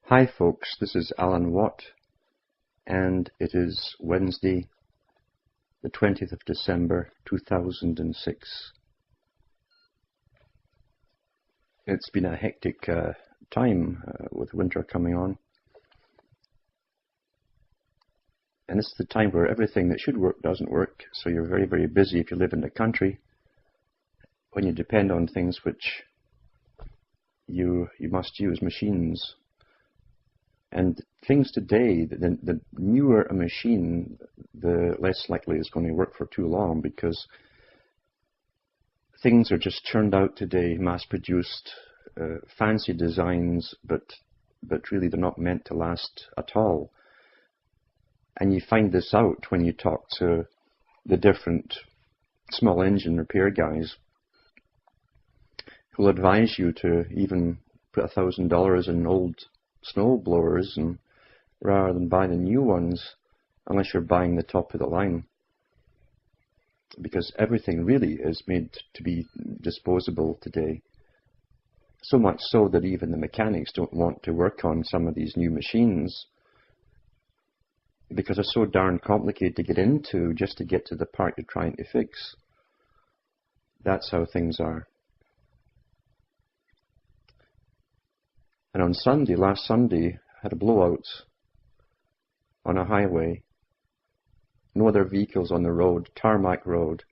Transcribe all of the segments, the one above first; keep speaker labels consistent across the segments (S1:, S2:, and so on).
S1: Hi folks, this is Alan Watt, and it is Wednesday, the 20th of December 2006. It's been a hectic time with winter coming on, and this is the time where everything that should work doesn't work, so you're very, very busy if you live in the country, when you depend on things which you must use, machines. And things today, the newer a machine, the less likely it's going to work for too long, because things are just churned out today, mass-produced, fancy designs, but really they're not meant to last at all. And you find this out when you talk to the different small engine repair guys who will advise you to even put $1,000 in old snow blowers and rather than buy the new ones, unless you're buying the top of the line, because everything really is made to be disposable today. So much so that even the mechanics don't want to work on some of these new machines because they're so darn complicated to get into just to get to the part you're trying to fix. That's how things are. And on Sunday, last Sunday, I had a blowout on a highway. No other vehicles on the road, tarmac road.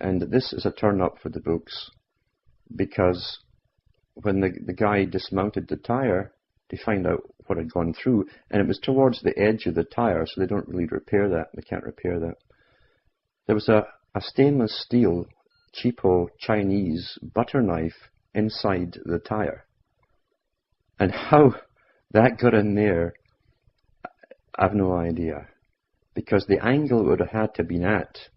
S1: And this is a turn up for the books, because when the guy dismounted the tire to find out what had gone through, and it was towards the edge of the tire, so they don't really repair that, they can't repair that. There was a stainless steel, cheapo Chinese butter knife inside the tire. And how that got in there, I have no idea. Because the angle it would have had to have been at,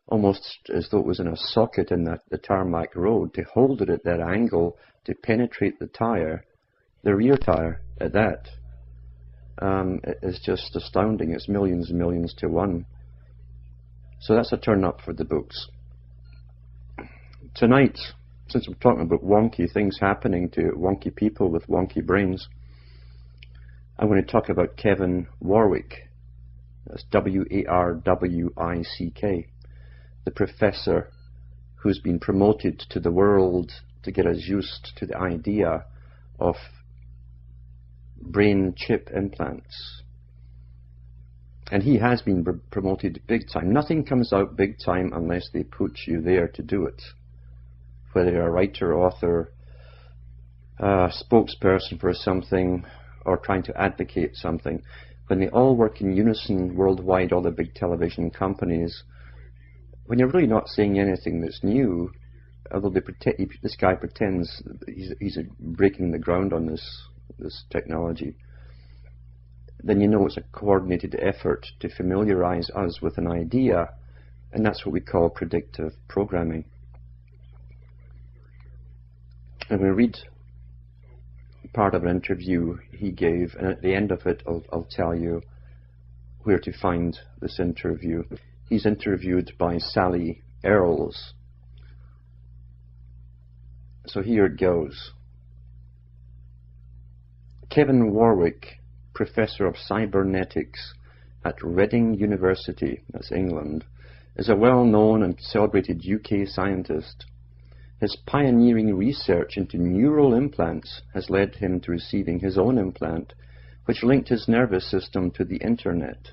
S1: almost as though it was in a socket in the tarmac road, to hold it at that angle, to penetrate the tire, the rear tire, at that. It is just astounding. It's millions and millions to one. So that's a turn up for the books. Tonight, since I'm talking about wonky things happening to wonky people with wonky brains, I'm going to talk about Kevin Warwick. That's W-A-R-W-I-C-K, the professor who's been promoted to the world to get us used to the idea of brain chip implants. And he has been promoted big time. Nothing comes out big time unless they put you there to do it. Whether you're a writer, author, spokesperson for something, or trying to advocate something, when they all work in unison worldwide, all the big television companies, when you're really not saying anything that's new, although this guy pretends he's breaking the ground on this technology, then you know it's a coordinated effort to familiarize us with an idea, and that's what we call predictive programming. And we read part of an interview he gave, and at the end of it I'll tell you where to find this interview. He's interviewed by Sally Earles. So here it goes. Kevin Warwick, Professor of Cybernetics at Reading University, that's England, is a well-known and celebrated UK scientist. His pioneering research into neural implants has led him to receiving his own implant, which linked his nervous system to the internet,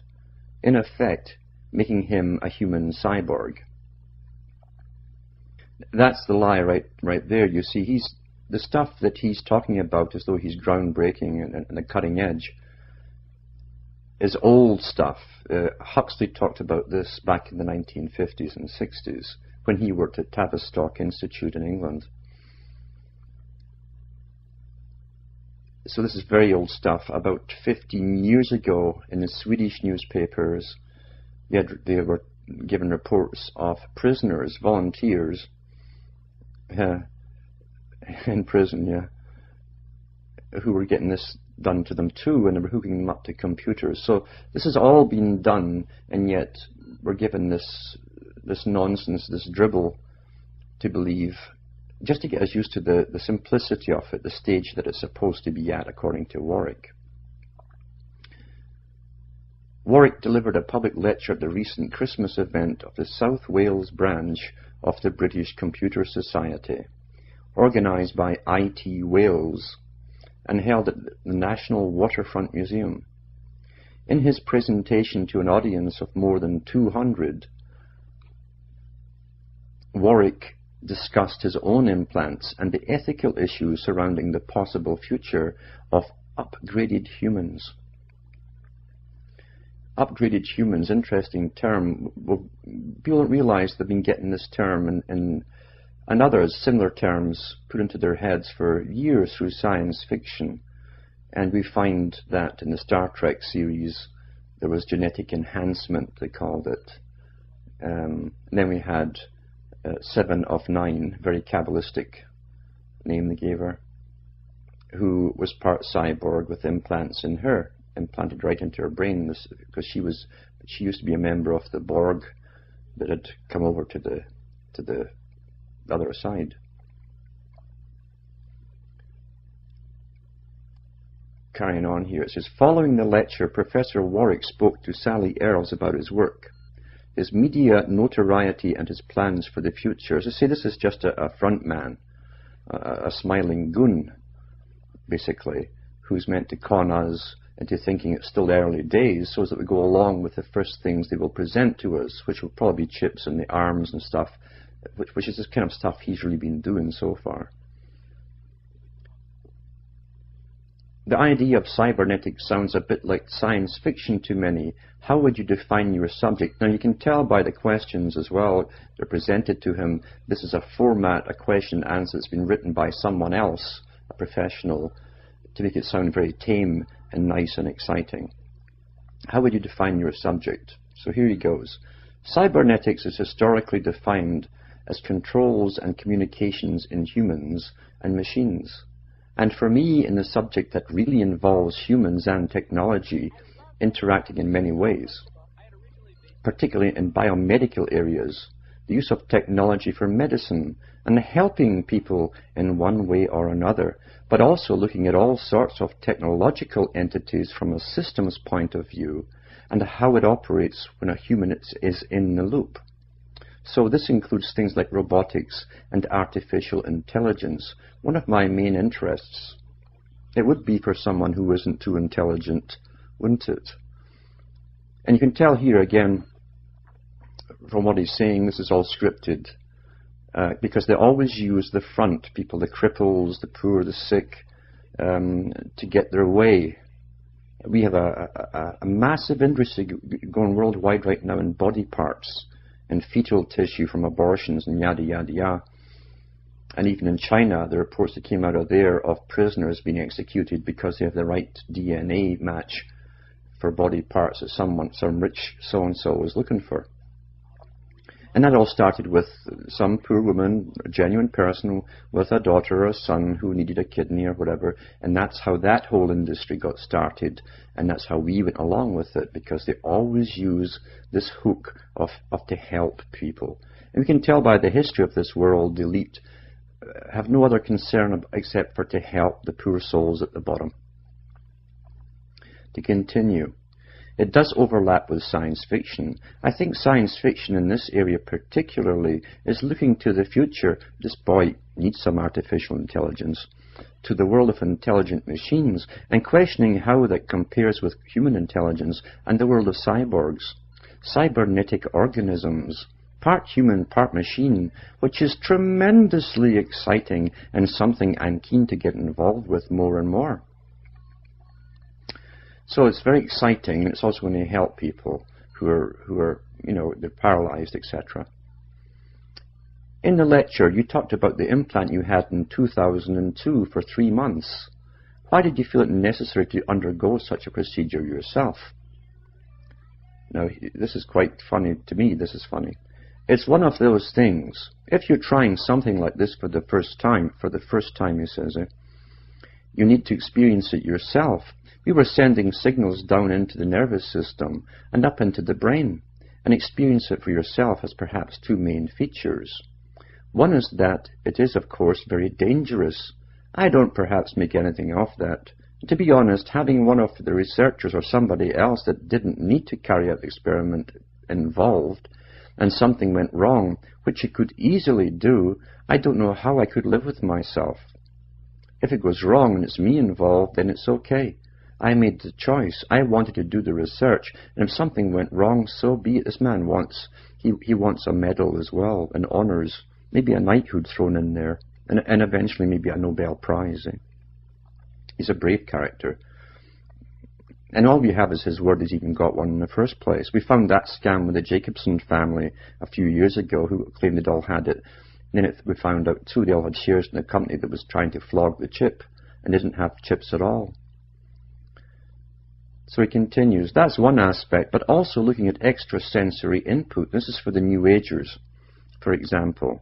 S1: in effect making him a human cyborg. That's the lie right there. You see, the stuff that he's talking about as though he's groundbreaking and the cutting edge is old stuff. Huxley talked about this back in the 1950s and 60s. When he worked at Tavistock Institute in England. So this is very old stuff. About 15 years ago, in the Swedish newspapers, they were given reports of prisoners, volunteers, in prison, who were getting this done to them too, and they were hooking them up to computers. So this has all been done, and yet we're given this nonsense, this dribble, to believe just to get us used to the simplicity of it, the stage that it's supposed to be at, according to Warwick. Warwick delivered a public lecture at the recent Christmas event of the South Wales branch of the British Computer Society, organised by IT Wales and held at the National Waterfront Museum. In his presentation to an audience of more than 200, Warwick discussed his own implants and the ethical issues surrounding the possible future of upgraded humans. Upgraded humans, interesting term. Well, people don't realise they've been getting this term and others, similar terms, put into their heads for years through science fiction. And we find that in the Star Trek series, there was genetic enhancement, they called it. And then we had 7 of 9, very Kabbalistic name they gave her, who was part cyborg with implants in her, implanted right into her brain, because she used to be a member of the Borg that had come over to the other side. Carrying on here, it says, following the lecture, Professor Warwick spoke to Sally Earls about his work, his media notoriety and his plans for the future. As I say, this is just a front man, a smiling goon, basically, who's meant to con us into thinking it's still early days, so that we go along with the first things they will present to us, which will probably be chips in the arms and stuff, which is the kind of stuff he's really been doing so far. The idea of cybernetic sounds a bit like science fiction to many. How would you define your subject? Now, you can tell by the questions as well. They're presented to him. This is a format, a question and answer that's been written by someone else, a professional, to make it sound very tame and nice and exciting. How would you define your subject? So here he goes. Cybernetics is historically defined as controls and communications in humans and machines. And for me, in the subject that really involves humans and technology interacting in many ways, particularly in biomedical areas, the use of technology for medicine and helping people in one way or another, but also looking at all sorts of technological entities from a systems point of view and how it operates when a human is in the loop. So this includes things like robotics and artificial intelligence. One of my main interests. It would be for someone who isn't too intelligent, wouldn't it? And you can tell here again, from what he's saying, this is all scripted, because they always use the front people, the cripples, the poor, the sick, to get their way. We have a massive industry going worldwide right now in body parts and fetal tissue from abortions and yada, yada, yada. And even in China, the reports that came out of there of prisoners being executed because they have the right DNA match for body parts that some rich so-and-so is looking for. And that all started with some poor woman, a genuine person with a daughter or a son who needed a kidney or whatever. And that's how that whole industry got started. And that's how we went along with it, because they always use this hook of to help people. And we can tell by the history of this world, the elite have no other concern except for to help the poor souls at the bottom. To continue. It does overlap with science fiction. I think science fiction in this area particularly is looking to the future. This boy needs some artificial intelligence. To the world of intelligent machines and questioning how that compares with human intelligence and the world of cyborgs. Cybernetic organisms, part human, part machine, which is tremendously exciting and something I'm keen to get involved with more and more. So it's very exciting, and it's also going to help people who are they're paralyzed, etc. In the lecture, you talked about the implant you had in 2002 for 3 months. Why did you feel it necessary to undergo such a procedure yourself? Now, this is quite funny to me. This is funny. It's one of those things. If you're trying something like this for the first time, he says, you need to experience it yourself. We were sending signals down into the nervous system and up into the brain, and experience it for yourself has perhaps 2 main features. One is that it is, of course, very dangerous. I don't perhaps make anything of that. To be honest, having one of the researchers or somebody else that didn't need to carry out the experiment involved, and something went wrong, which he could easily do, I don't know how I could live with myself. If it goes wrong and it's me involved, then it's okay. I made the choice. I wanted to do the research, and if something went wrong, so be it. This man wants, he wants a medal as well, and honours, maybe a knighthood thrown in there, and eventually maybe a Nobel Prize. He's a brave character. And all we have is his word he's even got one in the first place. We found that scam with the Jacobson family a few years ago, who claimed they'd all had it. And then we found out too, they all had shares in a company that was trying to flog the chip and didn't have chips at all. So he continues, that's one aspect, but also looking at extrasensory input. This is for the New Agers, for example,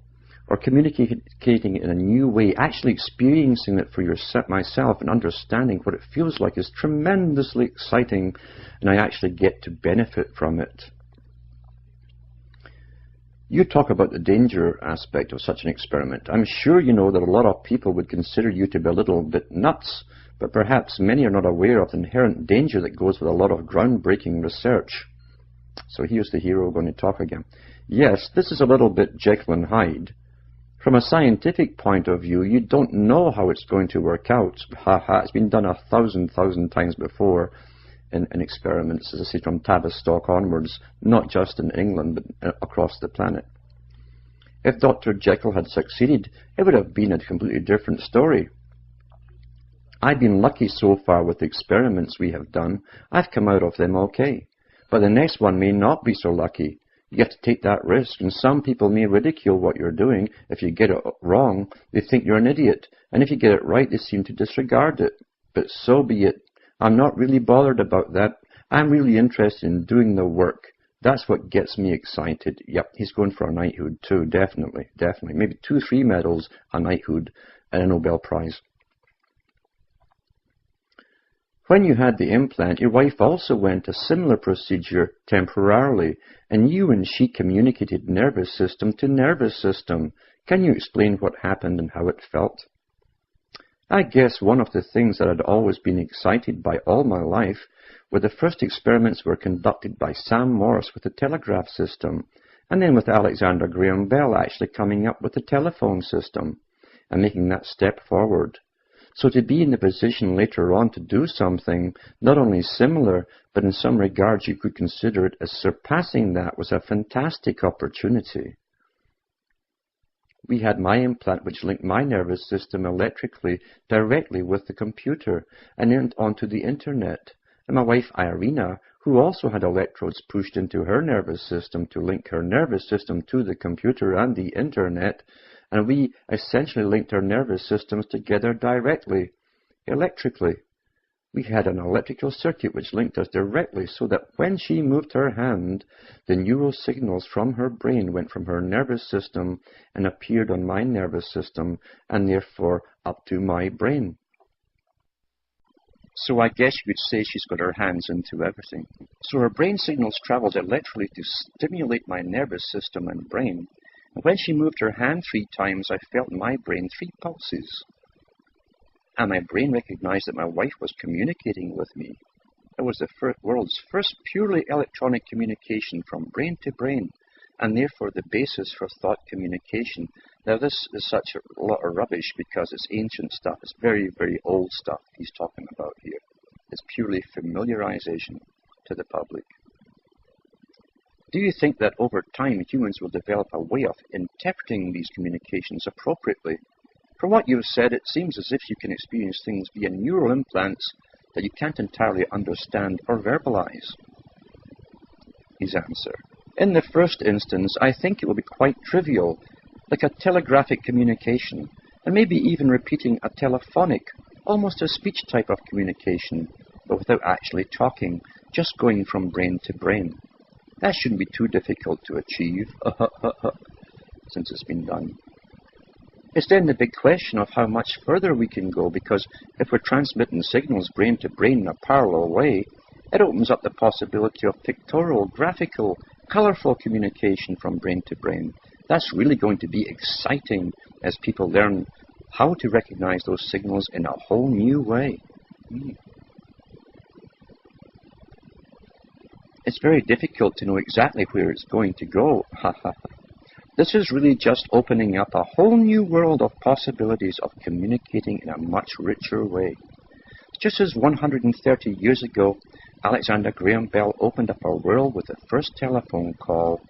S1: or communicating in a new way, actually experiencing it for myself and understanding what it feels like is tremendously exciting, and I actually get to benefit from it. You talk about the danger aspect of such an experiment. I'm sure you know that a lot of people would consider you to be a little bit nuts, but perhaps many are not aware of the inherent danger that goes with a lot of groundbreaking research. So here's the hero going to talk again. Yes, this is a little bit Jekyll and Hyde. From a scientific point of view, you don't know how it's going to work out. It's been done 1,000 times before in experiments, as I say, from Tavistock onwards, not just in England, but across the planet. If Dr. Jekyll had succeeded, it would have been a completely different story. I've been lucky so far with the experiments we have done. I've come out of them okay. But the next one may not be so lucky. You have to take that risk, and some people may ridicule what you're doing. If you get it wrong, they think you're an idiot, and if you get it right, they seem to disregard it. But so be it. I'm not really bothered about that. I'm really interested in doing the work. That's what gets me excited. Yep, he's going for a knighthood too, definitely. Maybe 2, 3 medals, a knighthood, and a Nobel Prize. When you had the implant, your wife also went a similar procedure temporarily, and you and she communicated nervous system to nervous system. Can you explain what happened and how it felt? I guess one of the things that I'd always been excited by all my life were the first experiments were conducted by Sam Morse with the telegraph system, and then with Alexander Graham Bell actually coming up with the telephone system and making that step forward. So to be in the position later on to do something not only similar, but in some regards you could consider it as surpassing that, was a fantastic opportunity. We had my implant, which linked my nervous system electrically directly with the computer and then onto the internet. And my wife Irina, who also had electrodes pushed into her nervous system to link her nervous system to the computer and the internet, and we essentially linked our nervous systems together directly, electrically. We had an electrical circuit which linked us directly so that when she moved her hand, the neural signals from her brain went from her nervous system and appeared on my nervous system and therefore up to my brain. So I guess you could say she's got her hands into everything. So her brain signals traveled electrically to stimulate my nervous system and brain. And when she moved her hand 3 times, I felt in my brain 3 pulses. And my brain recognized that my wife was communicating with me. It was the world's first purely electronic communication from brain to brain, and therefore the basis for thought communication. Now this is such a lot of rubbish because it's ancient stuff. It's very, very old stuff he's talking about here. It's purely familiarization to the public. Do you think that over time humans will develop a way of interpreting these communications appropriately? From what you've said, it seems as if you can experience things via neural implants that you can't entirely understand or verbalize. His answer: in the first instance, I think it will be quite trivial, like a telegraphic communication, and maybe even repeating a telephonic, almost a speech type of communication, but without actually talking, just going from brain to brain. That shouldn't be too difficult to achieve, since it's been done. It's then the big question of how much further we can go, because if we're transmitting signals brain to brain in a parallel way, it opens up the possibility of pictorial, graphical, colorful communication from brain to brain. That's really going to be exciting as people learn how to recognize those signals in a whole new way. It's very difficult to know exactly where it's going to go. This is really just opening up a whole new world of possibilities of communicating in a much richer way. Just as 130 years ago, Alexander Graham Bell opened up our world with the first telephone call,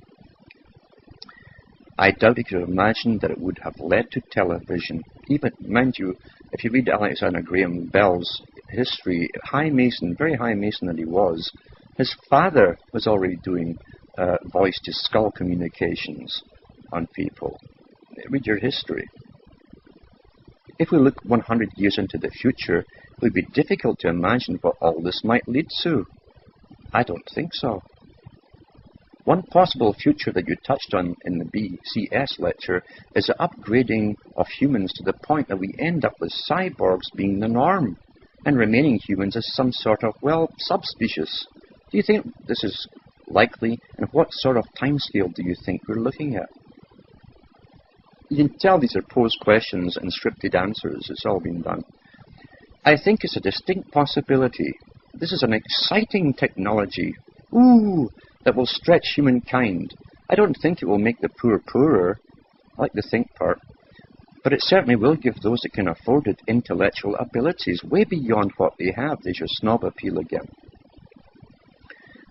S1: I doubt he could have imagined that it would have led to television. Even, mind you, if you read Alexander Graham Bell's history, high mason, very high mason that he was, his father was already doing voice-to-skull communications on people. Read your history. If we look 100 years into the future, it would be difficult to imagine what all this might lead to. I don't think so. One possible future that you touched on in the BCS lecture is the upgrading of humans to the point that we end up with cyborgs being the norm and remaining humans as some sort of, well, subspecies. Do you think this is likely, and what sort of timescale do you think we're looking at? You can tell these are posed questions and scripted answers. It's all been done. I think it's a distinct possibility. This is an exciting technology. That will stretch humankind. I don't think it will make the poor poorer. I like the think part. But it certainly will give those that can afford it intellectual abilities way beyond what they have. There's your snob appeal again.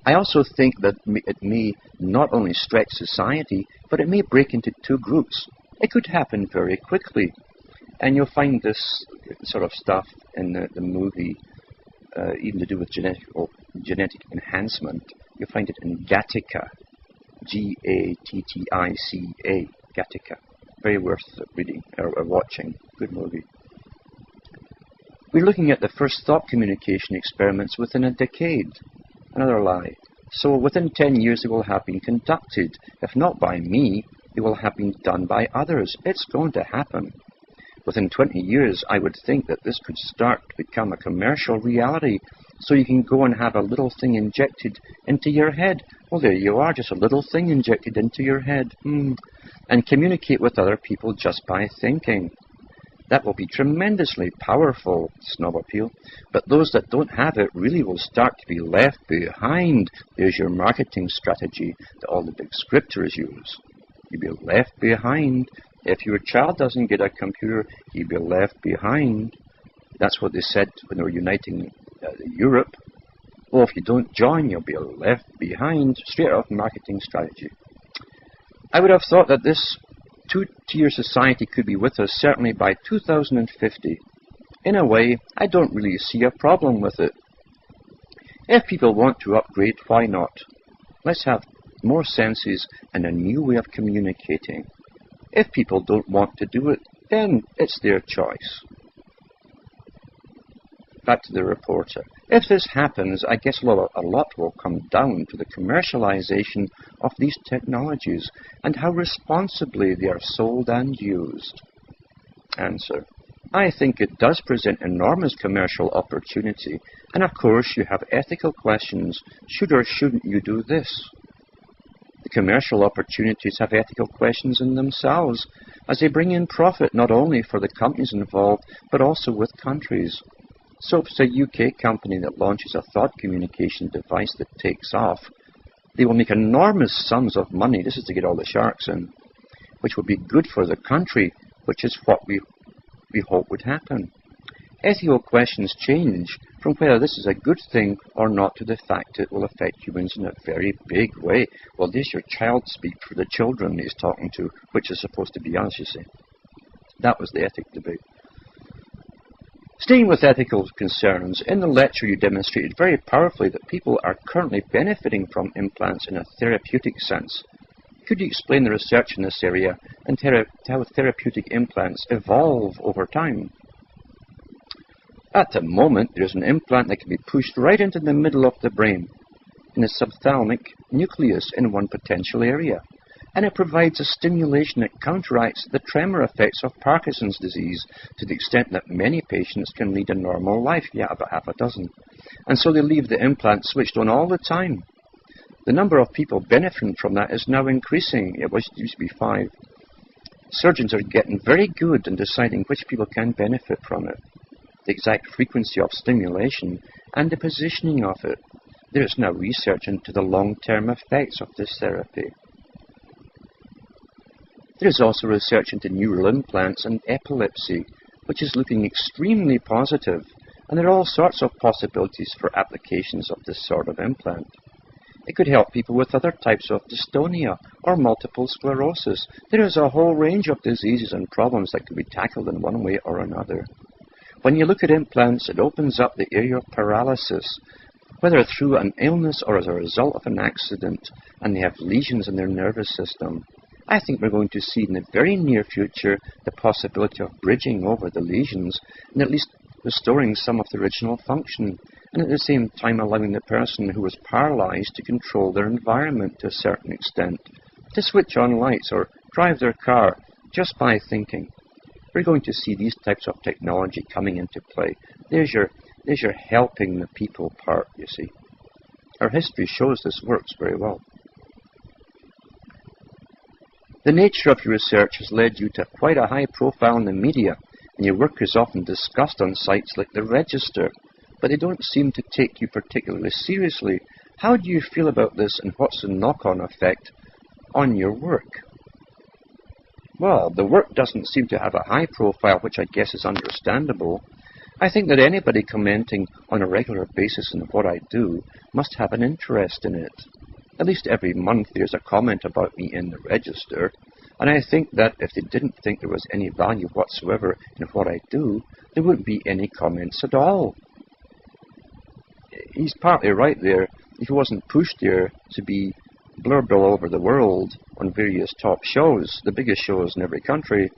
S1: I also think that it may not only stretch society, but it may break into two groups. It could happen very quickly. And you'll find this sort of stuff in the movie, even to do with genetic enhancement. You'll find it in Gattaca, G-A-T-T-I-C-A, Gattaca. Very worth reading or watching. Good movie. We're looking at the first thought communication experiments within a decade. Another lie. So within 10 years they will have been conducted. If not by me, they will have been done by others. It's going to happen. Within 20 years, I would think that this could start to become a commercial reality. So you can go and have a little thing injected into your head. Well, there you are, just a little thing injected into your head. And communicate with other people just by thinking. That will be tremendously powerful, snob appeal. But those that don't have it really will start to be left behind. There's your marketing strategy that all the big scripters use. You'll be left behind. If your child doesn't get a computer, he'll be left behind. That's what they said when they were uniting Europe. Well, if you don't join, you'll be left behind. Straight off marketing strategy. I would have thought that this two-tier society could be with us certainly by 2050. In a way, I don't really see a problem with it. If people want to upgrade, why not? Let's have more senses and a new way of communicating. If people don't want to do it, then it's their choice. Back to the reporter. If this happens, I guess a lot will come down to the commercialization of these technologies and how responsibly they are sold and used. Answer. I think it does present enormous commercial opportunity, and of course you have ethical questions. Should or shouldn't you do this? The commercial opportunities have ethical questions in themselves, as they bring in profit not only for the companies involved, but also with countries. So if it's a UK company that launches a thought communication device that takes off, they will make enormous sums of money. This is to get all the sharks in, which will be good for the country, which is what we hope would happen. Ethical questions change from whether this is a good thing or not to the fact it will affect humans in a very big way. Well, there's your child speak for the children he's talking to, which is supposed to be us, you see. That was the ethic debate. Staying with ethical concerns, in the lecture you demonstrated very powerfully that people are currently benefiting from implants in a therapeutic sense. Could you explain the research in this area and how therapeutic implants evolve over time? At the moment, there's an implant that can be pushed right into the middle of the brain, in the subthalamic nucleus in one potential area. And it provides a stimulation that counteracts the tremor effects of Parkinson's disease to the extent that many patients can lead a normal life, about half a dozen. And so they leave the implant switched on all the time. The number of people benefiting from that is now increasing. It used to be 5. Surgeons are getting very good in deciding which people can benefit from it, the exact frequency of stimulation, and the positioning of it. There is now research into the long-term effects of this therapy. There is also research into neural implants and epilepsy, which is looking extremely positive, and there are all sorts of possibilities for applications of this sort of implant. It could help people with other types of dystonia or multiple sclerosis. There is a whole range of diseases and problems that could be tackled in one way or another. When you look at implants, it opens up the area of paralysis, whether through an illness or as a result of an accident, and they have lesions in their nervous system. I think we're going to see in the very near future the possibility of bridging over the lesions and at least restoring some of the original function, and at the same time allowing the person who was paralyzed to control their environment to a certain extent, to switch on lights or drive their car just by thinking. We're going to see these types of technology coming into play. There's your helping the people part, you see. Our history shows this works very well. The nature of your research has led you to quite a high profile in the media, and your work is often discussed on sites like the Register, but they don't seem to take you particularly seriously. How do you feel about this, and what's the knock-on effect on your work? Well, the work doesn't seem to have a high profile, which I guess is understandable. I think that anybody commenting on a regular basis on what I do must have an interest in it. At least every month there's a comment about me in the Register, and I think that if they didn't think there was any value whatsoever in what I do, there wouldn't be any comments at all. He's partly right there. If he wasn't pushed there to be blurbed all over the world on various top shows, the biggest shows in every country,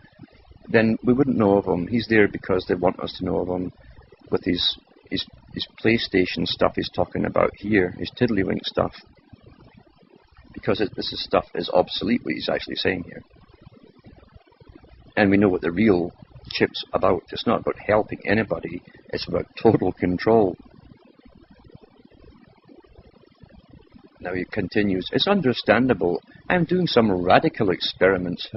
S1: then we wouldn't know of him. He's there because they want us to know of him with his PlayStation stuff he's talking about here, his tiddlywink stuff. Because this stuff is obsolete, what he's actually saying here. And we know what the real chip's about. It's not about helping anybody, it's about total control. Now he continues, it's understandable. I'm doing some radical experiments,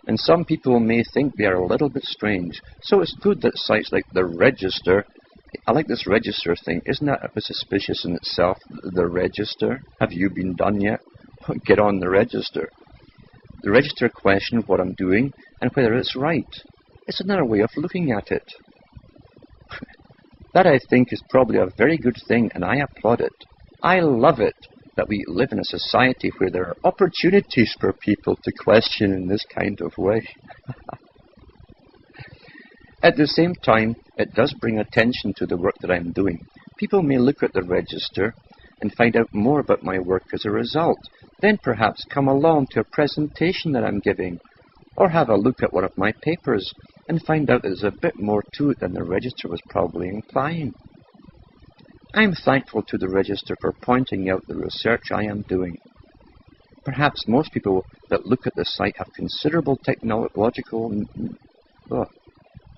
S1: and some people may think they are a little bit strange. So it's good that sites like the Register, I like this Register thing, isn't that a bit suspicious in itself? The Register? Have you been done yet? Get on the Register. The Register question what I'm doing and whether it's right. It's another way of looking at it. That, I think, is probably a very good thing, and I applaud it. I love it that we live in a society where there are opportunities for people to question in this kind of way. At the same time, it does bring attention to the work that I'm doing. People may look at the Register and find out more about my work as a result, then perhaps come along to a presentation that I'm giving, or have a look at one of my papers and find out there's a bit more to it than the Register was probably implying. I'm thankful to the Register for pointing out the research I am doing. Perhaps most people that look at the site have considerable technological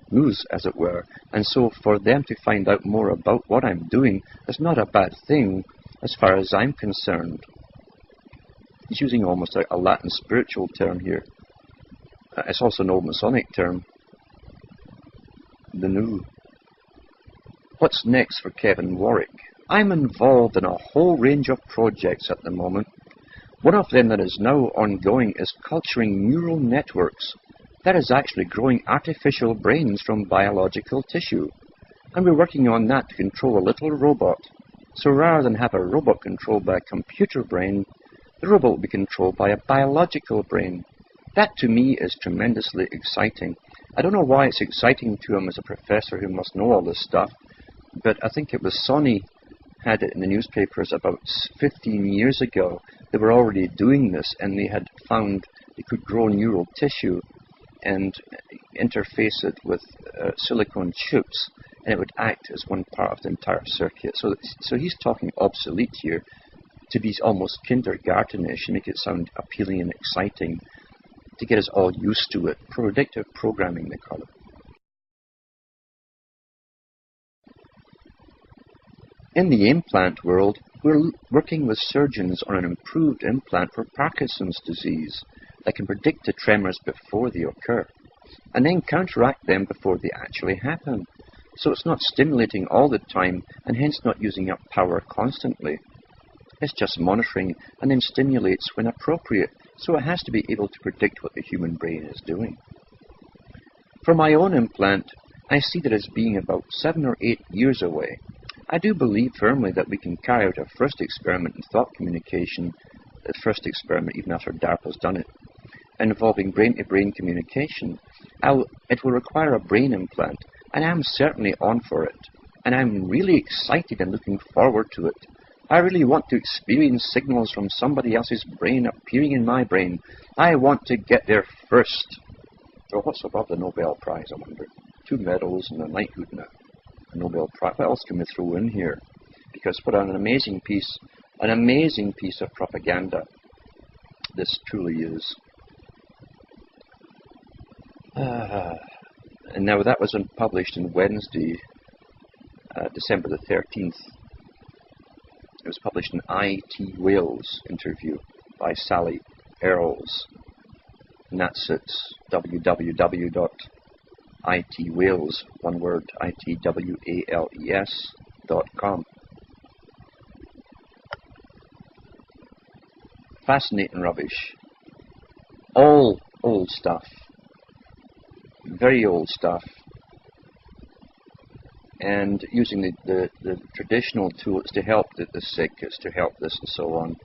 S1: news, as it were, and so for them to find out more about what I'm doing is not a bad thing as far as I'm concerned. He's using almost a Latin spiritual term here. It's also an old Masonic term. The new. What's next for Kevin Warwick? I'm involved in a whole range of projects at the moment. One of them that is now ongoing is culturing neural networks. That is actually growing artificial brains from biological tissue. And we're working on that to control a little robot. So rather than have a robot controlled by a computer brain, the robot will be controlled by a biological brain. That to me is tremendously exciting. I don't know why it's exciting to him as a professor who must know all this stuff, but I think it was Sony had it in the newspapers about 15 years ago. They were already doing this, and they had found they could grow neural tissue and interface it with silicone chips, and it would act as one part of the entire circuit. So he's talking obsolete here to be almost kindergartenish and make it sound appealing and exciting to get us all used to it. Predictive programming, they call it. In the implant world, We're working with surgeons on an improved implant for Parkinson's disease that can predict the tremors before they occur, and then counteract them before they actually happen. So it's not stimulating all the time, and hence not using up power constantly. It's just monitoring and then stimulates when appropriate, so it has to be able to predict what the human brain is doing. For my own implant, I see that as being about 7 or 8 years away. I do believe firmly that we can carry out a first experiment in thought communication, the first experiment even after DARPA's done it, involving brain-to-brain communication. It will require a brain implant, and I'm certainly on for it. And I'm really excited and looking forward to it. I really want to experience signals from somebody else's brain appearing in my brain. I want to get there first. Well, what's above the Nobel Prize, I wonder? 2 medals and a knighthood and a Nobel Prize. What else can we throw in here? Because what an amazing piece of propaganda this truly is. And now that was published on Wednesday, December the 13th. It was published in IT Wales interview by Sally Earls. And that's at www.itwales, one word, ITWALES.com. Fascinating rubbish. All old stuff. Very old stuff. And using the traditional tools to help the sick, is to help this and so on.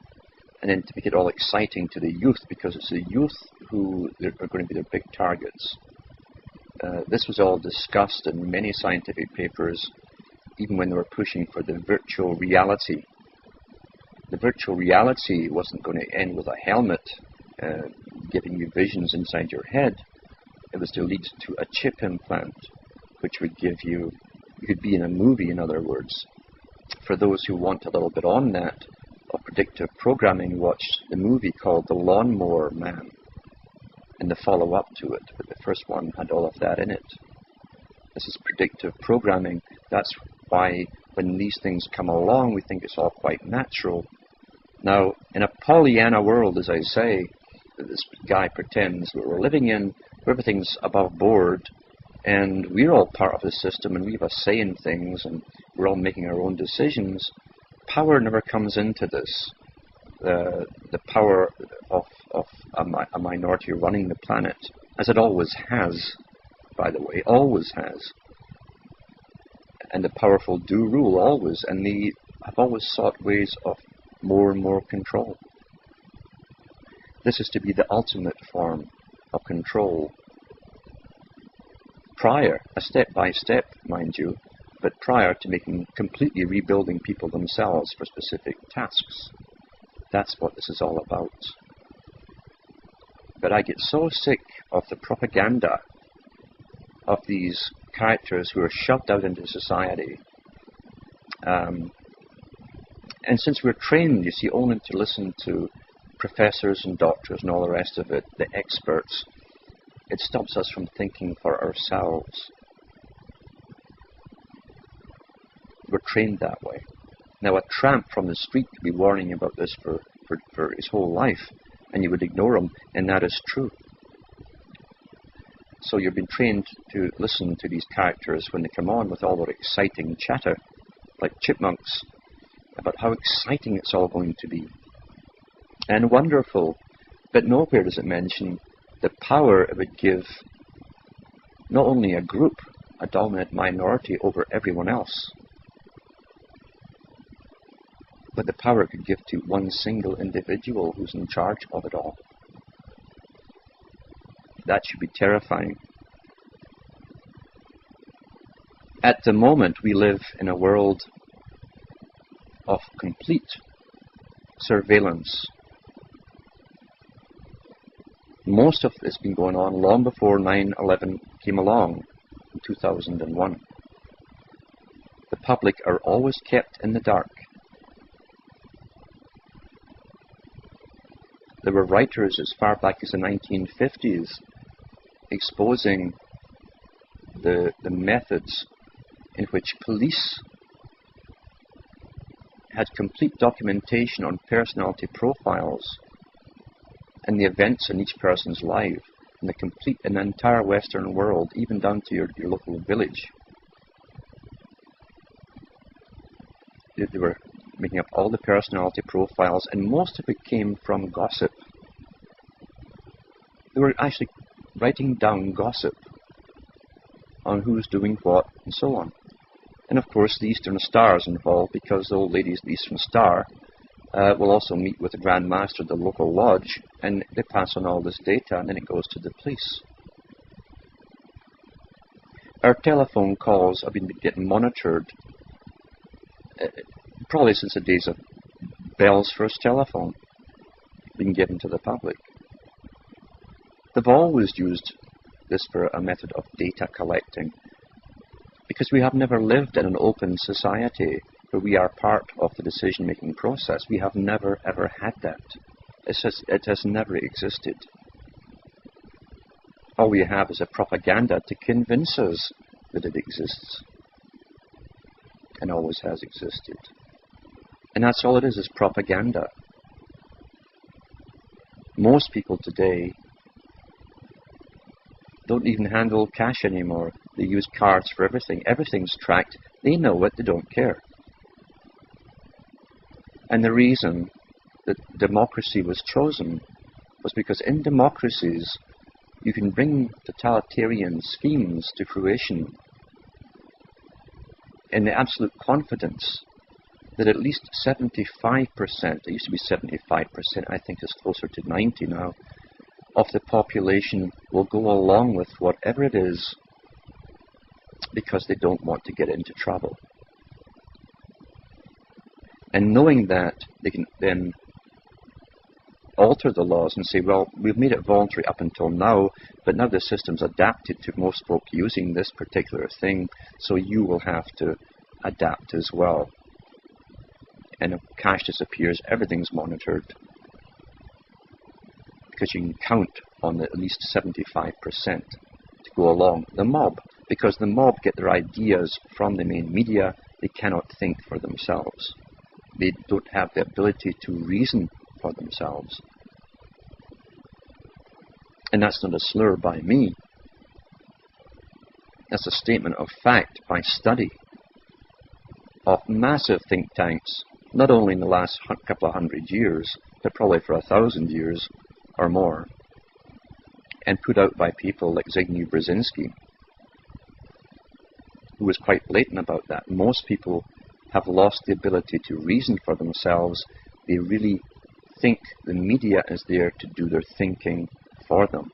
S1: And then to make it all exciting to the youth, because it's the youth who are going to be their big targets. This was all discussed in many scientific papers, even when they were pushing for the virtual reality. The virtual reality wasn't going to end with a helmet giving you visions inside your head. It was to lead to a chip implant, which would give you could be in a movie, in other words. For those who want a little bit on that, of predictive programming, watch the movie called The Lawnmower Man, and the follow-up to it, but the first one had all of that in it. This is predictive programming. That's why when these things come along, we think it's all quite natural. Now, in a Pollyanna world, as I say, that this guy pretends that we're living in, where everything's above board, and we're all part of the system, and we have a say in things, and we're all making our own decisions. Power never comes into this. The power of a minority running the planet, as it always has, by the way, always has. And the powerful do rule always, and they have always sought ways of more and more control. This is to be the ultimate form of control. Prior, a step-by-step, mind you, but prior to completely rebuilding people themselves for specific tasks. That's what this is all about. But I get so sick of the propaganda of these characters who are shoved out into society. And since we're trained, you see, only to listen to professors and doctors and all the rest of it, the experts, it stops us from thinking for ourselves. We're trained that way. Now, a tramp from the street could be warning about this for his whole life, and you would ignore him, and that is true. So you've been trained to listen to these characters when they come on with all their exciting chatter, like chipmunks, about how exciting it's all going to be. And wonderful, but nowhere does it mention the power it would give not only a group, a dominant minority over everyone else, but the power it could give to one single individual who's in charge of it all. That should be terrifying. At the moment, we live in a world of complete surveillance. Most of this has been going on long before 9/11 came along in 2001. The public are always kept in the dark. There were writers as far back as the 1950s exposing the methods in which police had complete documentation on personality profiles and the events in each person's life in the entire Western world, even down to your local village. They were making up all the personality profiles, and most of it came from gossip. They were actually writing down gossip on who's doing what and so on. And of course the Eastern Star is involved, because the old ladies of the Eastern Star will also meet with the Grand Master of the local lodge, and they pass on all this data, and then it goes to the police. Our telephone calls have been getting monitored probably since the days of Bell's first telephone being given to the public. They've always used this for a method of data collecting, because we have never lived in an open society where we are part of the decision-making process. We have never ever had that. It has never existed. All we have is a propaganda to convince us that it exists, and always has existed. And that's all it is propaganda. Most people today don't even handle cash anymore. They use cards for everything. Everything's tracked. They know it. They don't care. And the reason that democracy was chosen was because in democracies you can bring totalitarian schemes to fruition in the absolute confidence that at least 75%, it used to be 75%, I think it's closer to 90 now, of the population will go along with whatever it is because they don't want to get into trouble. And knowing that, they can then alter the laws and say, well, we've made it voluntary up until now, but now the system's adapted to most folk using this particular thing, so you will have to adapt as well. And if cash disappears, everything's monitored, because you can count on at least 75% to go along. The mob, because the mob get their ideas from the main media, they cannot think for themselves. They don't have the ability to reason for themselves. And that's not a slur by me. That's a statement of fact by study of massive think tanks, not only in the last couple of hundred years, but probably for 1,000 years or more, and put out by people like Zbigniew Brzezinski, who was quite blatant about that. Most people have lost the ability to reason for themselves. They really think the media is there to do their thinking for them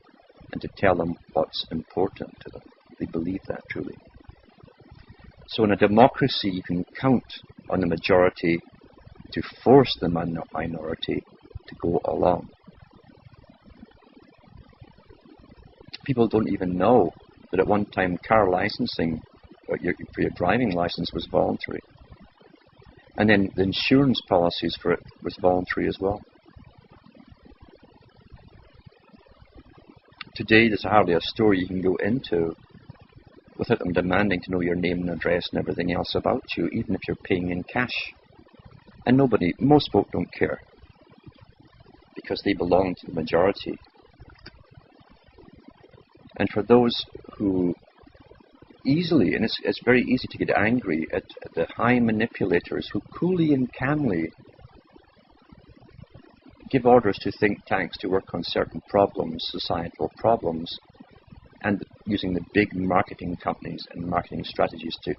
S1: and to tell them what's important to them. They believe that truly. So in a democracy, you can count on the majority to force the minority to go along. People don't even know that at one time car licensing for your driving license was voluntary. And then the insurance policies for it was voluntary as well. Today, there's hardly a store you can go into without them demanding to know your name and address and everything else about you, even if you're paying in cash. And most folk don't care, because they belong to the majority. And for those who easily, and it's very easy to get angry at the high manipulators who coolly and calmly give orders to think tanks to work on certain problems, societal problems, and using the big marketing companies and marketing strategies to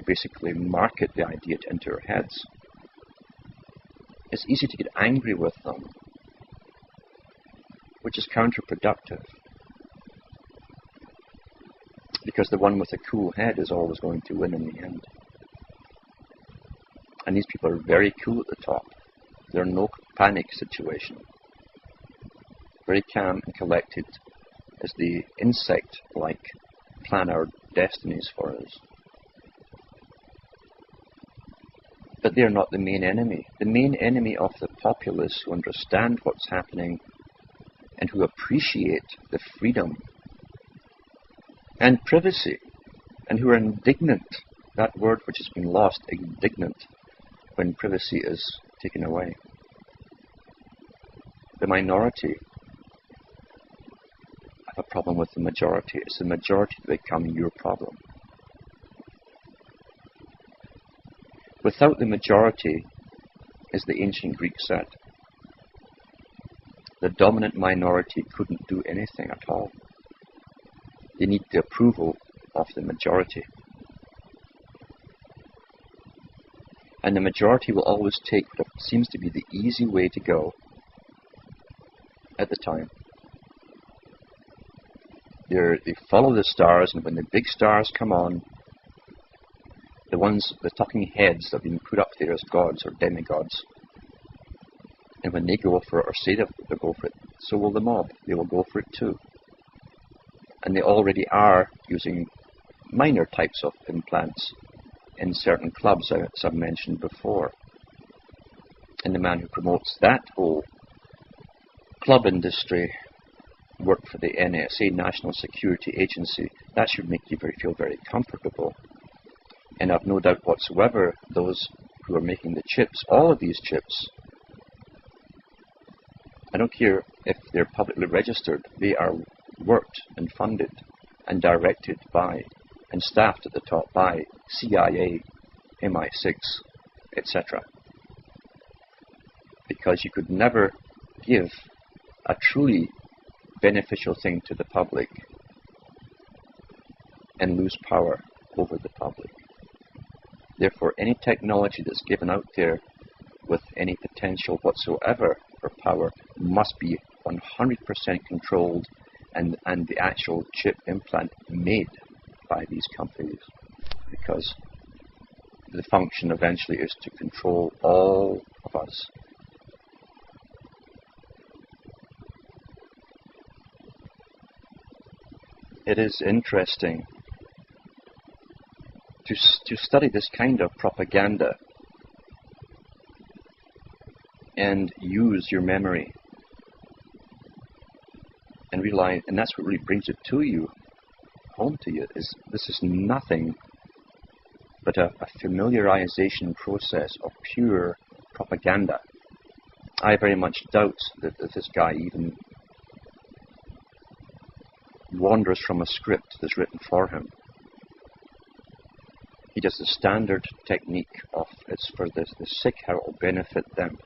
S1: basically market the idea into our heads. It's easy to get angry with them, which is counterproductive, because the one with a cool head is always going to win in the end. And these people are very cool at the top. They're no panic situation. Very calm and collected as the insect-like plan our destinies for us. But they're not the main enemy. The main enemy of the populace who understand what's happening and who appreciate the freedom and privacy, and who are indignant, that word which has been lost, indignant, when privacy is taken away. The minority have a problem with the majority. It's the majority that become your problem. Without the majority, as the ancient Greeks said, the dominant minority couldn't do anything at all. They need the approval of the majority. And the majority will always take what seems to be the easy way to go at the time. They follow the stars, and when the big stars come on, the talking heads that have been put up there as gods or demigods, and when they go for it or say they'll go for it, so will the mob. They will go for it too. And they already are using minor types of implants in certain clubs, as I've mentioned before. And the man who promotes that whole club industry work for the NSA, National Security Agency. That should make you feel very comfortable. And I've no doubt whatsoever those who are making the chips, all of these chips, I don't care if they're publicly registered, they are worked and funded and directed by and staffed at the top by CIA, MI6, etc. Because you could never give a truly beneficial thing to the public and lose power over the public. Therefore, any technology that's given out there with any potential whatsoever for power must be 100% controlled and the actual chip implant made by these companies, because the function eventually is to control all of us. It is interesting to study this kind of propaganda and use your memory and realize, and that's what really brings it to you, home to you, is this is nothing but a familiarization process of pure propaganda. I very much doubt that this guy even wanders from a script that's written for him. He does the standard technique of it's for the sick, how it will benefit them.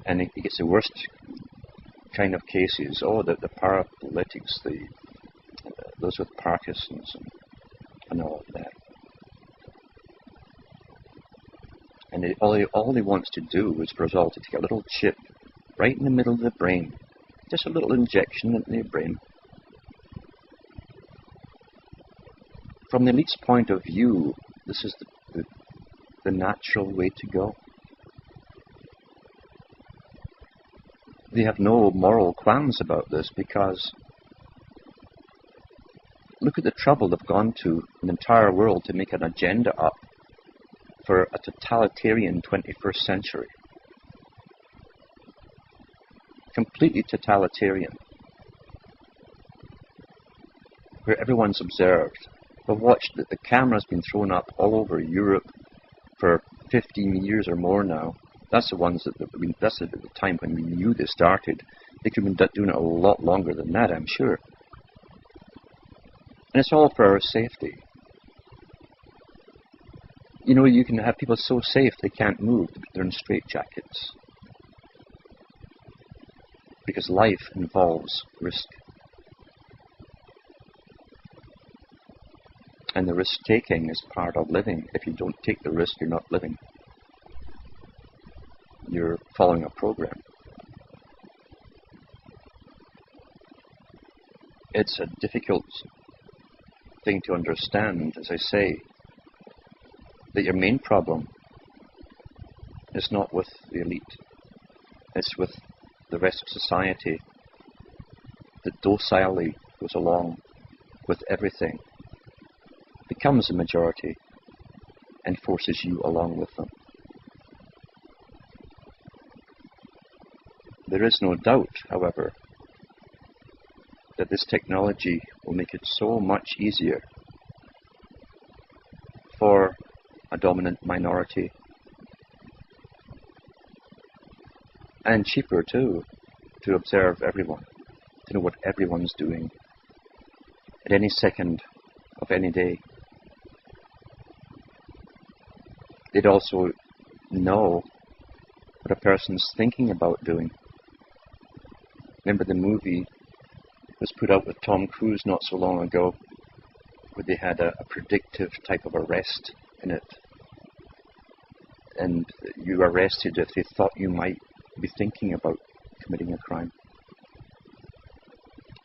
S1: And he gets the worst kind of cases. Oh, the paralytics, those with Parkinson's and all of that. And all he wants to do is for us all to take a little chip right in the middle of the brain. Just a little injection into the brain. From the elite's point of view, this is the natural way to go. They have no moral qualms about this because look at the trouble they've gone to in the entire world to make an agenda up for a totalitarian 21st century. Completely totalitarian. Where everyone's observed. We've watched that the camera's been thrown up all over Europe for 15 years or more now. That's the ones that's at the time when we knew they started. They could have been doing it a lot longer than that, I'm sure. And it's all for our safety. You know, you can have people so safe they can't move. They're in straitjackets. Because life involves risk. And the risk-taking is part of living. If you don't take the risk, you're not living. You're following a program. It's a difficult thing to understand, as I say, that your main problem is not with the elite. It's with the rest of society that docilely goes along with everything, becomes a majority, and forces you along with them. There is no doubt, however, that this technology will make it so much easier for a dominant minority. And cheaper too, to observe everyone, to know what everyone's doing at any second of any day. They'd also know what a person's thinking about doing. Remember the movie was put out with Tom Cruise not so long ago, where they had a predictive type of arrest in it. And you arrested if they thought you might be thinking about committing a crime.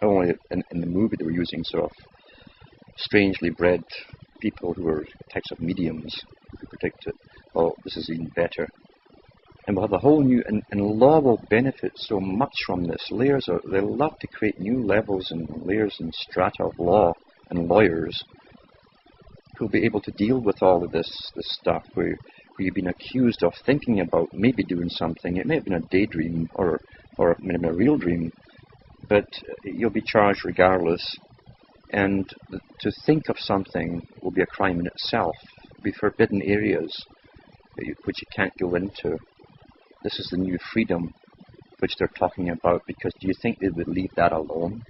S1: Only in the movie they were using sort of strangely bred people who were types of mediums who could predict it. Oh, this is even better. And we'll have a whole new, and law will benefit so much from this. They love to create new levels and layers and strata of law and lawyers who'll be able to deal with all of this stuff where you've been accused of thinking about maybe doing something. It may have been a daydream or maybe a real dream, but you'll be charged regardless. And to think of something will be a crime in itself. It'll be forbidden areas which you can't go into. This is the new freedom which they're talking about, because do you think they would leave that alone?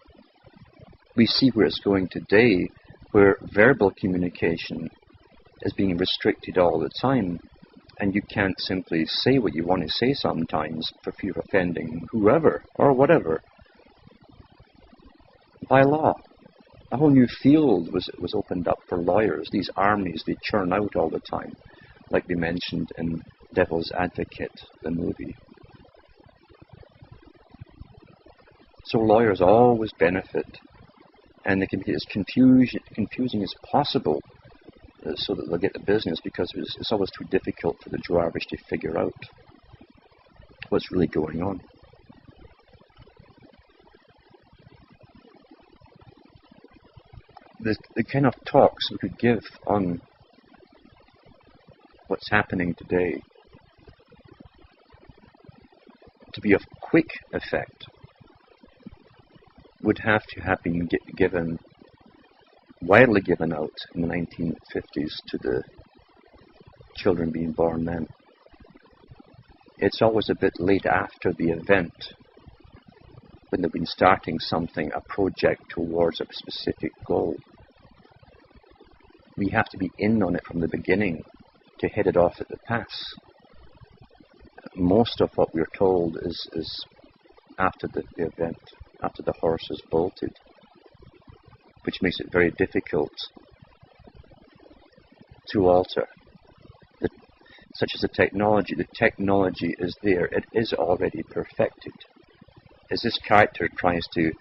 S1: We see where it's going today, where verbal communication is being restricted all the time, and you can't simply say what you want to say sometimes for fear of offending whoever or whatever. By law. A whole new field was opened up for lawyers. These armies, they churn out all the time, like we mentioned in Devil's Advocate, the movie. So lawyers always benefit, and they can be as confusing as possible so that they'll get the business, because it's always too difficult for the Joe average to figure out what's really going on. The kind of talks we could give on what's happening today to be of quick effect would have to have been widely given out in the 1950s to the children being born then. It's always a bit late after the event, when they've been starting something, a project towards a specific goal. We have to be in on it from the beginning to head it off at the pass. Most of what we're told is after the event, after the horse is bolted, which makes it very difficult to alter. Such as the technology is there, it is already perfected. As this character tries to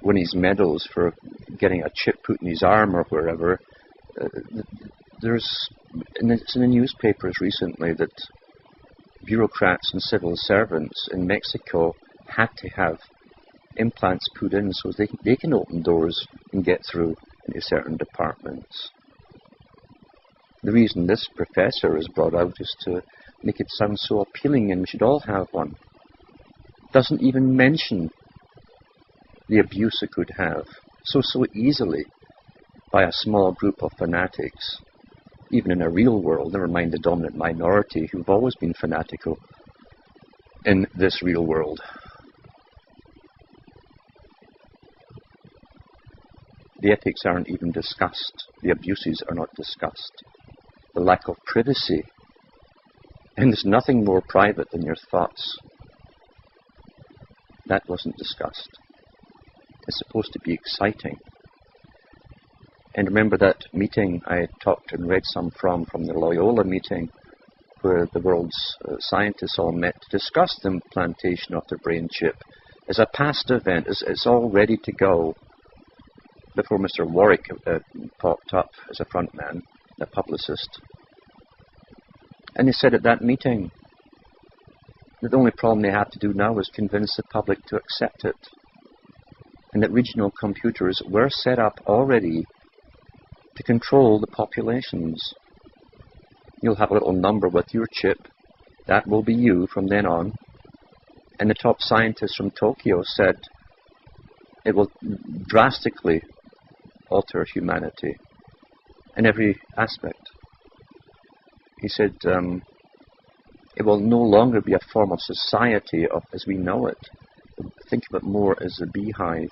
S1: win his medals for getting a chip put in his arm or wherever, it's in the newspapers recently that bureaucrats and civil servants in Mexico had to have implants put in so they can open doors and get through into certain departments. The reason this professor is brought out is to make it sound so appealing, and we should all have one. Doesn't even mention the abuse it could have so easily by a small group of fanatics, even in a real world, never mind the dominant minority who've always been fanatical in this real world. The ethics aren't even discussed. The abuses are not discussed. The lack of privacy. And there's nothing more private than your thoughts. That wasn't discussed. It's supposed to be exciting. And remember that meeting I had talked and read some from the Loyola meeting, where the world's scientists all met to discuss the implantation of the brain chip as a past event. It's all ready to go. Before Mr. Warwick popped up as a front man, a publicist. And he said at that meeting that the only problem they have to do now is convince the public to accept it. And that regional computers were set up already to control the populations. You'll have a little number with your chip. That will be you from then on. And the top scientists from Tokyo said it will drastically alter humanity in every aspect. he said, it will no longer be a form of society as we know it. Think of it more as a beehive,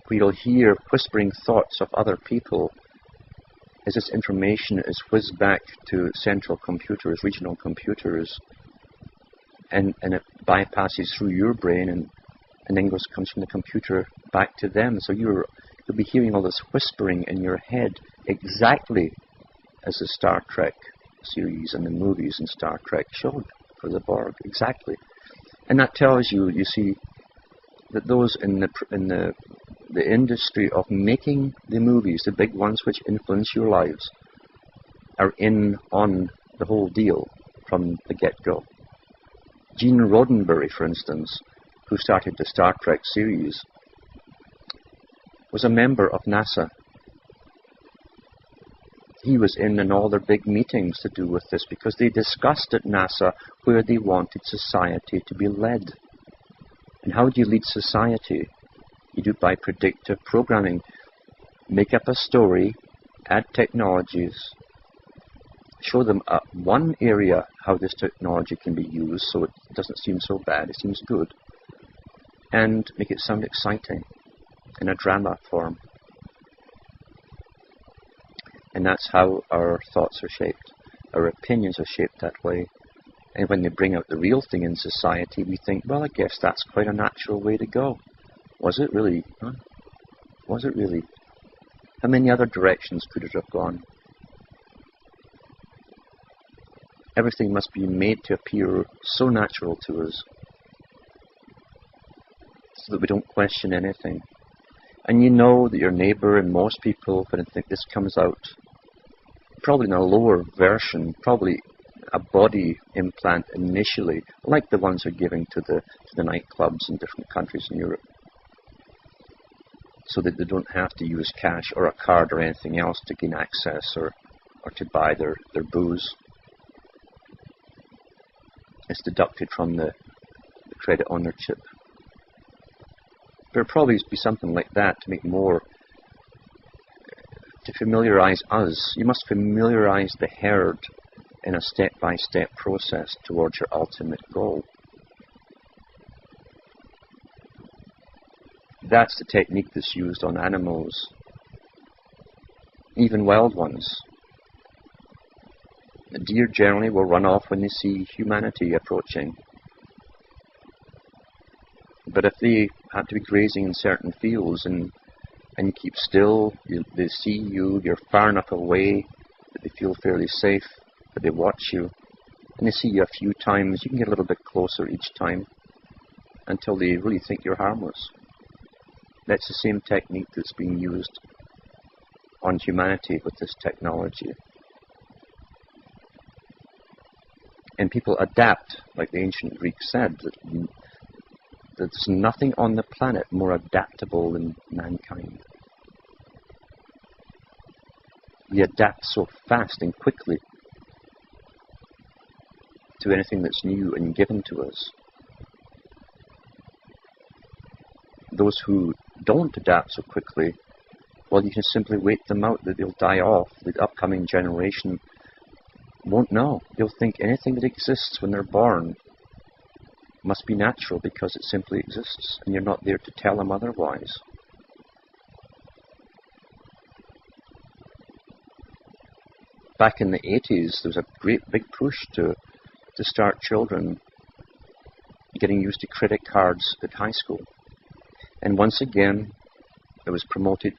S1: where you'll hear whispering thoughts of other people as this information is whizzed back to central computers, regional computers, and it bypasses through your brain and then comes from the computer back to them. So you'll be hearing all this whispering in your head exactly as the Star Trek series and the movies in Star Trek showed for the Borg, exactly. And that tells you, you see, that those in the industry of making the movies, the big ones which influence your lives, are in on the whole deal from the get-go. Gene Roddenberry, for instance, who started the Star Trek series, was a member of NASA. He was in all their big meetings to do with this because they discussed at NASA where they wanted society to be led. And how do you lead society? You do it by predictive programming. Make up a story, add technologies, show them one area how this technology can be used so it doesn't seem so bad, it seems good, and make it sound exciting in a drama form. And that's how our thoughts are shaped. Our opinions are shaped that way. And when they bring out the real thing in society, we think, well, I guess that's quite a natural way to go. Was it really? Huh? Was it really? How many other directions could it have gone? Everything must be made to appear so natural to us so that we don't question anything. And you know that your neighbour and most people, when they think this comes out, probably in a lower version, probably a body implant initially, like the ones they're giving to the nightclubs in different countries in Europe, so that they don't have to use cash or a card or anything else to gain access or to buy their booze. It's deducted from the credit on their chip. There'll probably be something like that to make more, to familiarize us. You must familiarize the herd in a step-by-step process towards your ultimate goal. That's the technique that's used on animals, even wild ones. The deer generally will run off when they see humanity approaching. But if they have to be grazing in certain fields and you keep still, they see you, you're far enough away that they feel fairly safe, but they watch you, and they see you a few times, you can get a little bit closer each time until they really think you're harmless. That's the same technique that's being used on humanity with this technology. And people adapt, like the ancient Greeks said, that there's nothing on the planet more adaptable than mankind. We adapt so fast and quickly to anything that's new and given to us. Those who don't adapt so quickly, well, you can simply wait them out, that they'll die off. The upcoming generation won't know. They'll think anything that exists when they're born must be natural because it simply exists, and you're not there to tell them otherwise. Back in the 80s, there was a great big push to start children getting used to credit cards at high school. And once again, it was promoted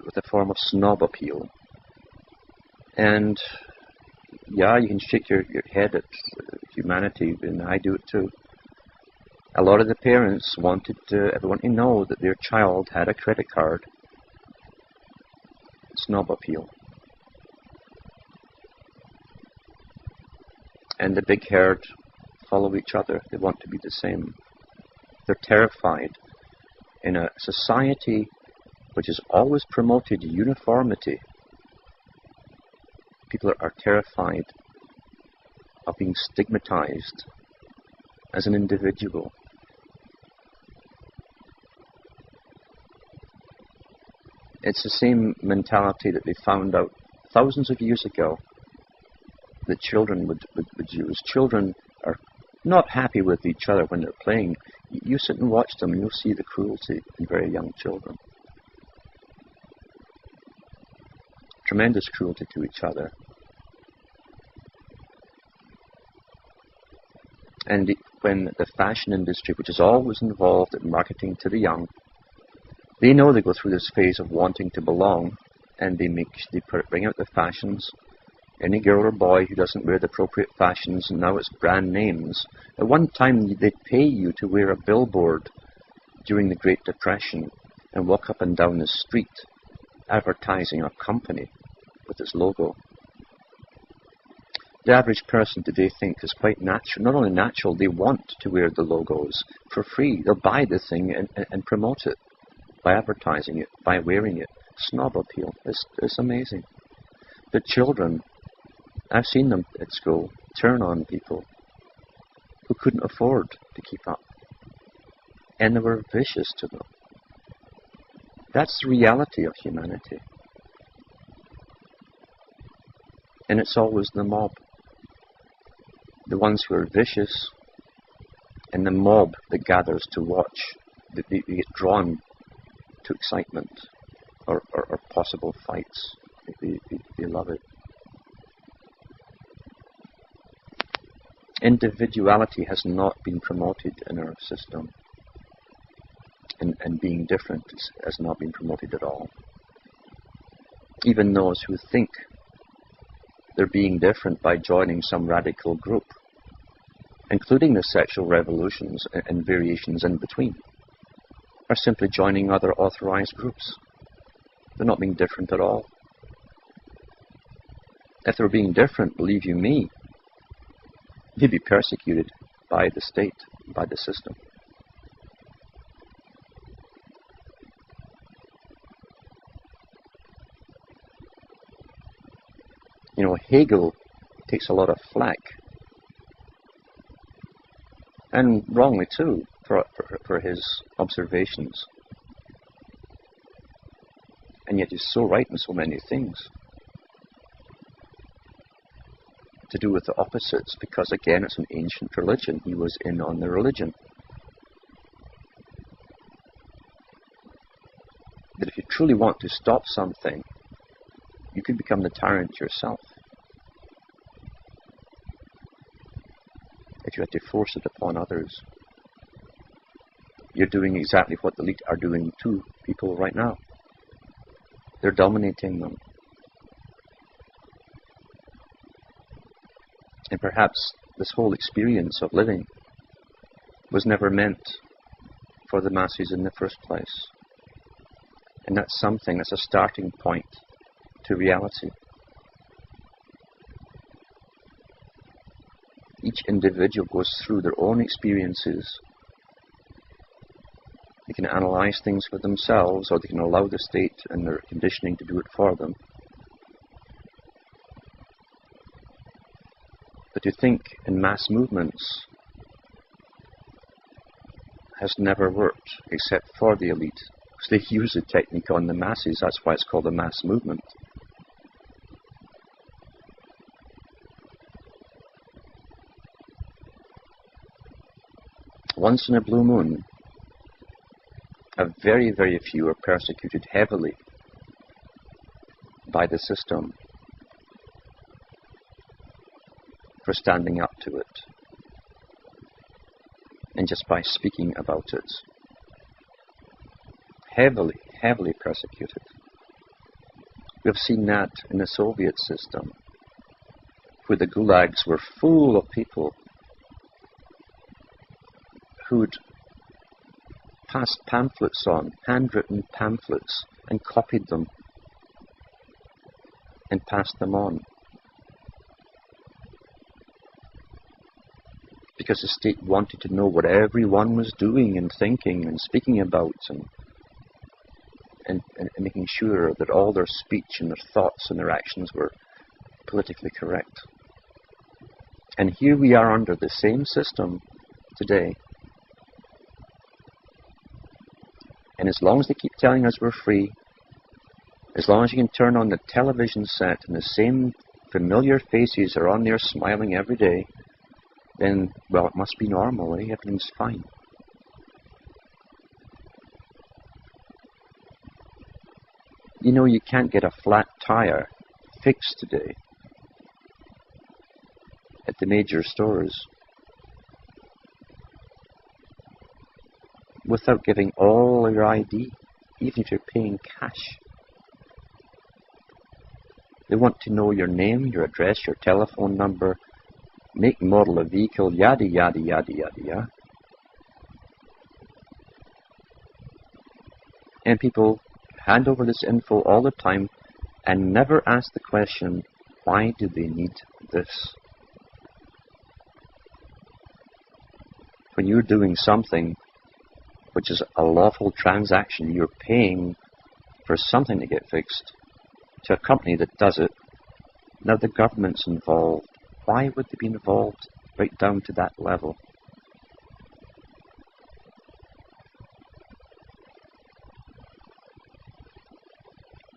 S1: with a form of snob appeal. And yeah, you can shake your head at humanity, and I do it too. A lot of the parents wanted everyone to know that their child had a credit card. Snob appeal. And the big herd follow each other. They want to be the same. They're terrified. In a society which has always promoted uniformity, people are terrified of being stigmatized as an individual. It's the same mentality that they found out thousands of years ago that children would use. Children are not happy with each other when they're playing. You sit and watch them and you'll see the cruelty in very young children. Tremendous cruelty to each other. And when the fashion industry, which is always involved in marketing to the young, they know they go through this phase of wanting to belong, and they bring out the fashions. Any girl or boy who doesn't wear the appropriate fashions, and now it's brand names. At one time, they'd pay you to wear a billboard during the Great Depression and walk up and down the street advertising a company with its logo. The average person today thinks is quite natural. Not only natural, they want to wear the logos for free. They'll buy the thing and promote it by advertising it, by wearing it. Snob appeal. It's amazing. But children, I've seen them at school turn on people who couldn't afford to keep up. And they were vicious to them. That's the reality of humanity. And it's always the mob. The ones who are vicious, and the mob that gathers to watch. They get drawn to excitement or possible fights. They love it. Individuality has not been promoted in our system. And being different has not been promoted at all. Even those who think they're being different by joining some radical group, including the sexual revolutions and variations in between, are simply joining other authorized groups. They're not being different at all. If they were being different, believe you me, they'd be persecuted by the state, by the system. You know, Hegel takes a lot of flack, and wrongly too, for his observations. And yet he's so right in so many things. To do with the opposites, because again it's an ancient religion. He was in on the religion. That if you truly want to stop something, you could become the tyrant yourself. If you had to force it upon others. You're doing exactly what the elite are doing to people right now. They're dominating them. And perhaps this whole experience of living was never meant for the masses in the first place. And that's something, that's a starting point to reality. Each individual goes through their own experiences. They can analyze things for themselves, or they can allow the state and their conditioning to do it for them. But to think in mass movements has never worked, except for the elite. Because they use the technique on the masses, that's why it's called a mass movement. Once in a blue moon, a very, very few are persecuted heavily by the system for standing up to it, and just by speaking about it. Heavily, heavily persecuted. We've seen that in the Soviet system, where the gulags were full of people who'd passed pamphlets on, handwritten pamphlets, and copied them and passed them on. Because the state wanted to know what everyone was doing and thinking and speaking about, and making sure that all their speech and their thoughts and their actions were politically correct. And here we are under the same system today. And as long as they keep telling us we're free, as long as you can turn on the television set and the same familiar faces are on there smiling every day, then, well, it must be normal, eh? Everything's fine. You know, you can't get a flat tire fixed today at the major stores without giving all your ID, even if you're paying cash. They want to know your name, your address, your telephone number, make, model of vehicle, yada, yada, yada, yada, yada. And people hand over this info all the time and never ask the question, why do they need this? When you're doing something which is a lawful transaction, you're paying for something to get fixed to a company that does it. Now the government's involved. Why would they be involved right down to that level?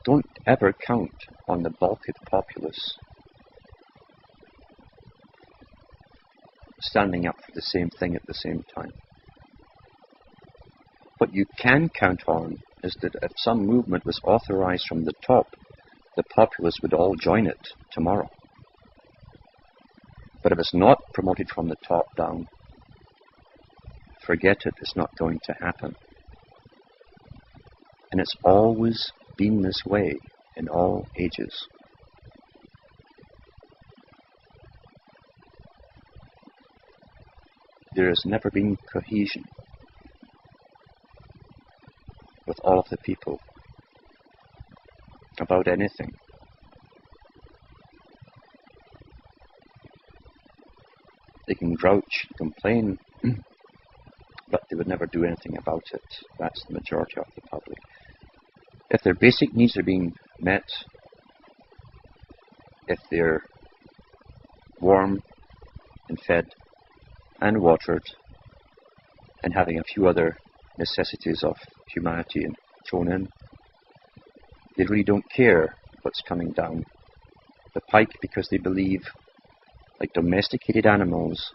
S1: Don't ever count on the bulk of the populace standing up for the same thing at the same time. What you can count on is that if some movement was authorized from the top, the populace would all join it tomorrow. But if it's not promoted from the top down, forget it, it's not going to happen. And it's always been this way in all ages. There has never been cohesion with all of the people about anything. They can grouch, complain, but they would never do anything about it. That's the majority of the public. If their basic needs are being met, if they're warm and fed and watered and having a few other necessities of humanity and thrown in, they really don't care what's coming down the pike, because they believe, like domesticated animals,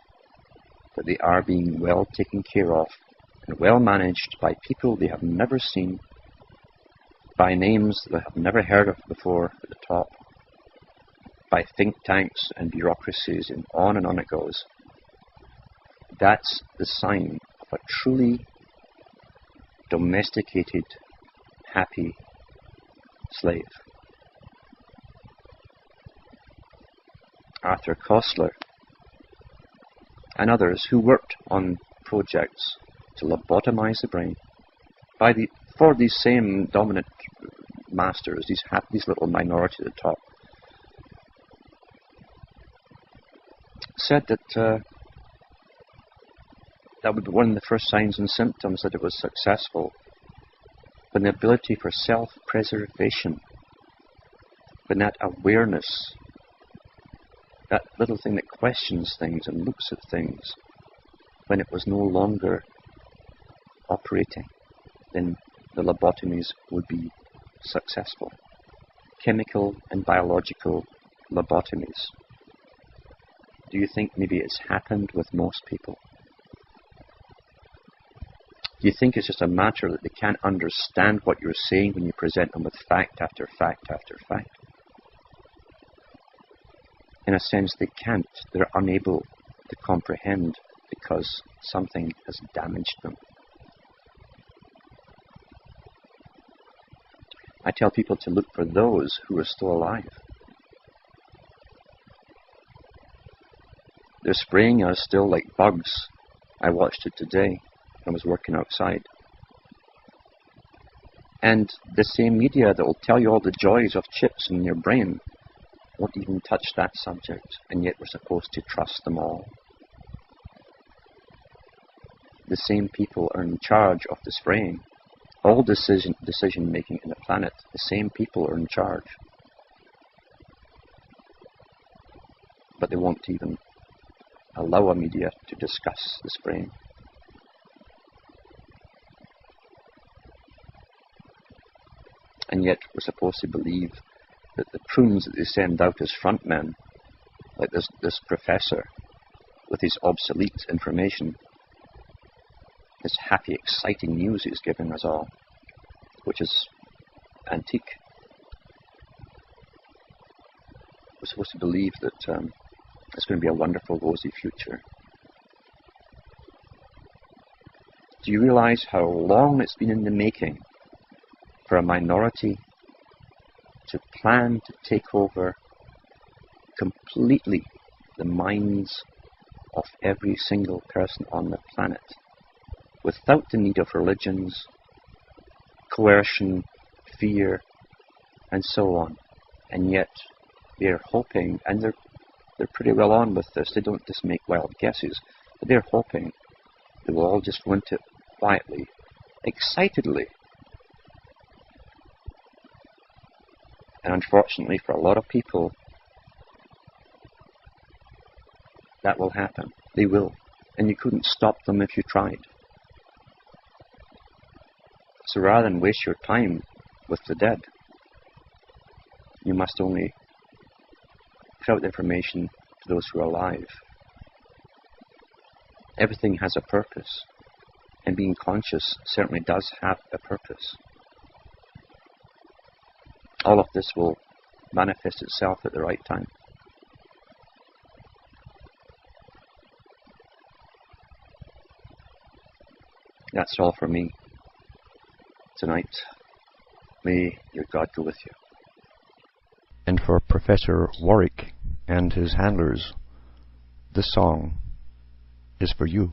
S1: that they are being well taken care of and well managed by people they have never seen, by names they have never heard of before at the top, by think tanks and bureaucracies, and on it goes. That's the sign of a truly domesticated, happy slave. Arthur Koestler and others who worked on projects to lobotomize the brain for these same dominant masters, these little minority at the top, said that that would be one of the first signs and symptoms that it was successful, when the ability for self-preservation, when that awareness, that little thing that questions things and looks at things, when it was no longer operating, then the lobotomies would be successful. Chemical and biological lobotomies. Do you think maybe it's happened with most people? Do you think it's just a matter that they can't understand what you're saying when you present them with fact after fact after fact? In a sense, they can't. They're unable to comprehend because something has damaged them. I tell people to look for those who are still alive. They're spraying us still like bugs. I watched it today. I was working outside. And the same media that will tell you all the joys of chips in your brain won't even touch that subject, and yet we're supposed to trust them all. The same people are in charge of the spraying. All decision making in the planet, the same people are in charge. But they won't even allow a media to discuss the spraying. And yet we're supposed to believe that the prunes that they send out as frontmen, like this professor with his obsolete information, this happy, exciting news he's giving us all, which is antique. We're supposed to believe that it's going to be a wonderful, rosy future. Do you realize how long it's been in the making for a minority to plan to take over completely the minds of every single person on the planet, without the need of religions, coercion, fear, and so on? And yet they're hoping, and they're pretty well on with this, they don't just make wild guesses, but they're hoping they will all just want it quietly, excitedly. And unfortunately for a lot of people, that will happen. They will. And you couldn't stop them if you tried. So rather than waste your time with the dead, you must only put out the information to those who are alive. Everything has a purpose, and being conscious certainly does have a purpose. All of this will manifest itself at the right time. That's all for me tonight. May your God go with you. And for Professor Warwick and his handlers, this song is for you.